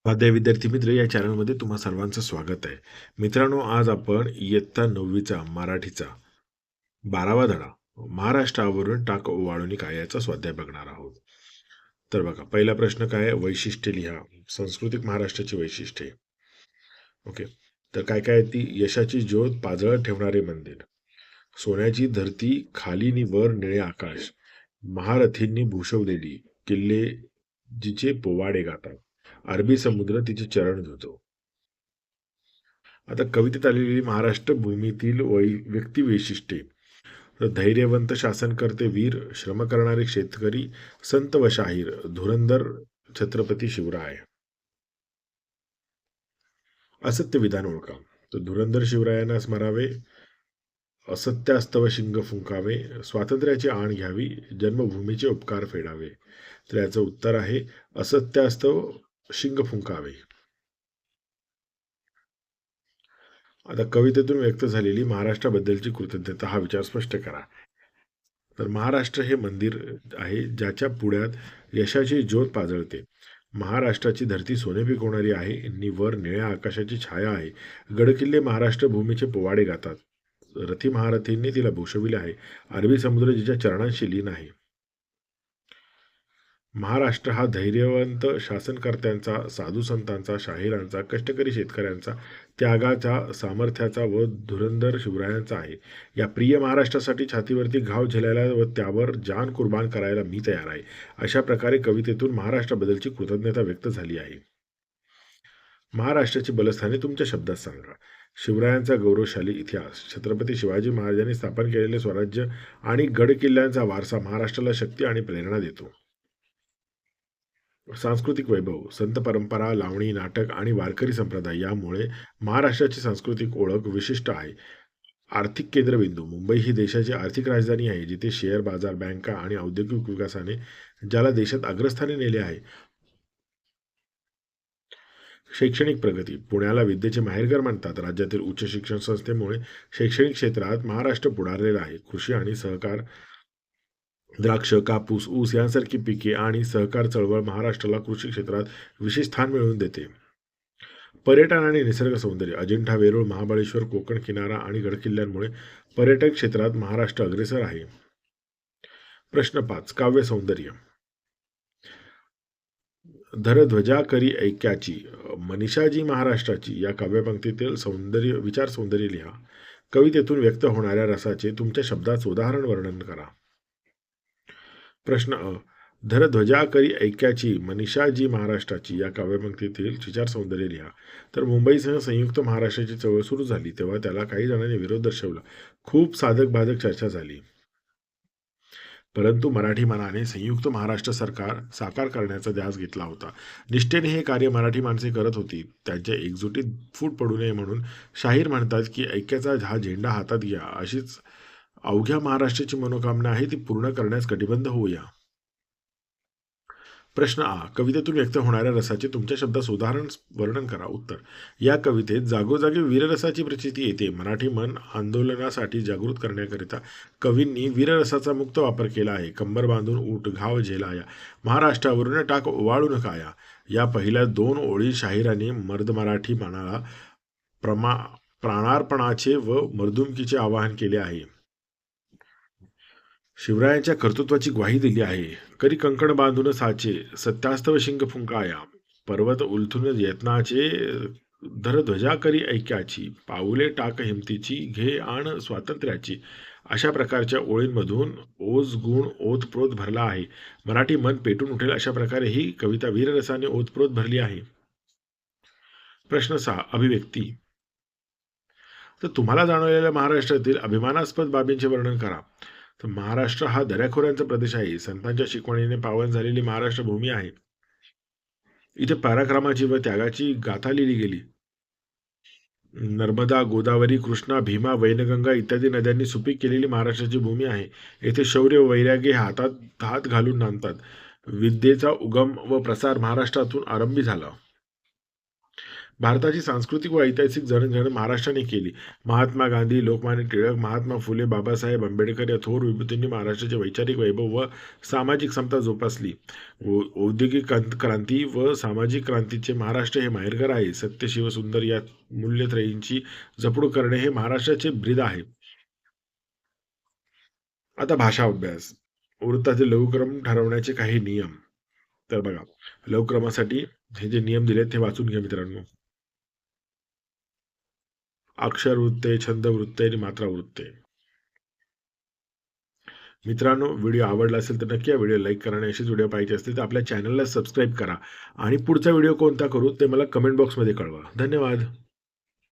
स्वाध्याय विद्यार्थी मित्र या चॅनलमध्ये तुम्हा सर्वांचं स्वागत आहे. मित्रांनो, आज आपण इयत्ता 9वीचा मराठीचा 12वा धडा महाराष्ट्रावरून टाक ओवाळून काय याचा स्वाध्याय बघणार आहोत. तर बघा, पहिला प्रश्न काय आहे? वैशिष्ट्ये लिहा. सांस्कृतिक महाराष्ट्राची वैशिष्ट्ये. ओके. तर काय काय आहे ती? यशाची ज्योत पाजळत ठेवणारे मंदिर, सोन्याची धरती खाली नि वर निळे आकाश, महारथींनी भूषवलेली किल्ले जिचे पोवाडे गातात, अरबी समुद्र तिचे चरण धुतो. आता कवितेत आलेली महाराष्ट्र भूमीतील व्यक्ती वैशिष्ट्ये. तर धैर्यवंत शासनकर्ते वीर, श्रम करणारे शेतकरी, संत व शाहीर, धुरंधर छत्रपती शिवराय. असत्य विधान ओळखा. तर धुरंधर शिवरायांना स्मरावे, असत्यास्तव शिंग फुंकावे, स्वातंत्र्याची आण घ्यावी, जन्मभूमीचे उपकार फेडावे. तर याचं उत्तर आहे असत्यास्तव शिंग फुंकावे. आता कवितेतून व्यक्त झालेली महाराष्ट्राबद्दलची कृतज्ञता हा विचार स्पष्ट करा. तर महाराष्ट्र हे मंदिर आहे ज्याच्या पुढ्यात यशाची ज्योत पाजळते. महाराष्ट्राची धरती सोने पिकवणारी आहे, वर निळ्या आकाशाची छाया आहे. गडकिल्ले महाराष्ट्र भूमीचे पोवाडे गातात. रथी महारथींनी तिला भूषविले आहे. अरबी समुद्र जिच्या चरणांशी लीन आहे. महाराष्ट्र हा धैर्यवंत शासनकर्त्यांचा, साधू संतांचा, शाहिरांचा, कष्टकरी शेतकऱ्यांचा, त्यागाचा, सामर्थ्याचा व धुरंधर शिवरायांचा आहे. या प्रिय महाराष्ट्रासाठी छातीवरती घाव झेलायला व त्यावर जान कुर्बान करायला मी तयार आहे. अशा प्रकारे कवितेतून महाराष्ट्राबद्दलची कृतज्ञता व्यक्त झाली आहे. महाराष्ट्राची बलस्थाने तुमच्या शब्दात सांगा. शिवरायांचा गौरवशाली इतिहास, छत्रपती शिवाजी महाराजांनी स्थापन केलेले स्वराज्य आणि गडकिल्ल्यांचा वारसा महाराष्ट्राला शक्ती आणि प्रेरणा देतो. सांस्कृतिक वैभव, संत परंपरा, लावणी, नाटक आणि वारकरी संप्रदाय यामुळे महाराष्ट्राची सांस्कृतिक ओळख विशिष्ट आहे. आर्थिक केंद्रबिंदू, मुंबई ही देशाची आर्थिक राजधानी आहे, जिथे शेअर बाजार, बँका आणि औद्योगिक विकासाने ज्याला देशात अग्रस्थानी नेले आहे. शैक्षणिक प्रगती, पुण्याला विद्येचे माहेरघर म्हणतात. राज्यातील उच्च शिक्षण संस्थेमुळे शैक्षणिक क्षेत्रात महाराष्ट्र पुढारलेला आहे. कृषी आणि सहकार, द्राक्ष, कापूस, ऊस यांसारखी पिके आणि सहकार चळवळ महाराष्ट्राला कृषी क्षेत्रात विशेष स्थान मिळवून देते. पर्यटन आणि निसर्ग सौंदर्य, अजिंठा, वेरूळ, महाबळेश्वर, कोकण किनारा आणि गडकिल्ल्यांमुळे पर्यटन क्षेत्रात महाराष्ट्र अग्रेसर आहे. प्रश्न 5. काव्य सौंदर्य. धर ध्वजा करी ऐक्याची, मनीषाजी महाराष्ट्राची या काव्यपंक्तीतील विचार सौंदर्य लिहा. कवितेतून व्यक्त होणाऱ्या रसाचे तुमच्या शब्दात उदाहरण वर्णन करा. प्रश्न अ. धर ध्वजा करी ऐक्याची, मनीषाजी महाराष्ट्राची या काव्यपंक्तीतील विचार सौंदर्य लिहा. तर मुंबईसह संयुक्त महाराष्ट्राची चळवळ सुरू झाली तेव्हा त्याला काही जणांनी विरोध दर्शवला. खूप साधक बाधक चर्चा झाली. परंतु मराठी मनाने संयुक्त महाराष्ट्र सरकार साकार करण्याचा ध्यास घेतला होता. निष्ठेने हे कार्य मराठी माणसे करत होती. त्यांच्या एकजुटीत फूट पडू नये म्हणून शाहीर म्हणतात की ऐक्याचा हा झेंडा हातात घ्या, अशीच अवघ्या महाराष्ट्राची मनोकामना आहे ती पूर्ण करण्यास कटिबद्ध होऊया. प्रश्न आ. कवितेतून व्यक्त होणाऱ्या रसाचे तुमच्या शब्दात उदाहरण वर्णन करा. उत्तर. या कवितेत जागोजागी वीररसाची प्रचिती येते. मराठी मन आंदोलनासाठी जागृत करण्याकरिता कवींनी वीररसाचा मुक्त वापर केला आहे. कंबर बांधून ऊट घाव झेलाया, महाराष्ट्रावरून टाक ओवाळू नकाया या पहिल्या 2 ओळी शाहिरांनी मर्द मराठी मनाला प्राणार्पणाचे व मर्दुमकीचे आवाहन केले आहे. शिवरायांच्या कर्तृत्वाची ग्वाही दिली आहे. करी कंकण बांधून साचे, सत्यास्तव शिंग फुंकाया, पर्वत उलथून यत्नाचे, धर ध्वजा करी ऐक्याची, पाऊले टाक हिमतीची, घे आण स्वातंत्र्याची. अशा प्रकारच्या ओळींमधून ओज गुण ओतप्रोत भरला आहे. मराठी मन पेटून उठेल अशा प्रकारे ही कविता वीररसाने ओतप्रोत भरली आहे. प्रश्न 6. अभिव्यक्ती. तर तुम्हाला जाणवलेल्या महाराष्ट्रातील अभिमानास्पद बाबींचे वर्णन करा. तर महाराष्ट्र हा दऱ्याखोऱ्यांचा प्रदेश आहे. संतांच्या शिकवणीने पावन झालेली महाराष्ट्र भूमी आहे. इथे पराक्रमाची व त्यागाची गाथा लिहिली गेली. नर्मदा, गोदावरी, कृष्णा, भीमा, वैनगंगा इत्यादी नद्यांनी सुपीक केलेली महाराष्ट्राची भूमी आहे. येथे शौर्य व वैराग्य हातात हात घालून नांदतात. विद्येचा उगम व प्रसार महाराष्ट्रातून आरंभी झाला. भारताची सांस्कृतिक व ऐतिहासिक जडणघडण महाराष्ट्राने केली. महात्मा गांधी, लोकमान्य टिळक, महात्मा फुले, बाबासाहेब आंबेडकर या थोर विभूतींनी महाराष्ट्राचे वैचारिक वैभव व सामाजिक समता जोपासली. औद्योगिक क्रांती व सामाजिक क्रांतीचे महाराष्ट्र हे माहेरघर आहे. सत्य, शिव, सुंदर या मूल्यत्रयींची जपणूक करणे हे महाराष्ट्राचे ब्रीद आहे. आता भाषा अभ्यास. वृत्ताचे लघुक्रम ठरवण्याचे काही नियम. तर बघा, लघुक्रमासाठी हे जे नियम दिलेत ते वाचून घ्या मित्रांनो. अक्षर वृत्ते, छंद वृत्ते आणि मात्रा वृत्ते. मित्रांनो, व्हिडिओ आवडला असेल तर नक्की या व्हिडिओ लाईक करा आणि असेच व्हिडिओ पाहिजे असतील तर आपल्या चॅनलला सबस्क्राईब करा आणि पुढचा व्हिडिओ कोणता करू ते मला कमेंट बॉक्समध्ये कळवा. धन्यवाद.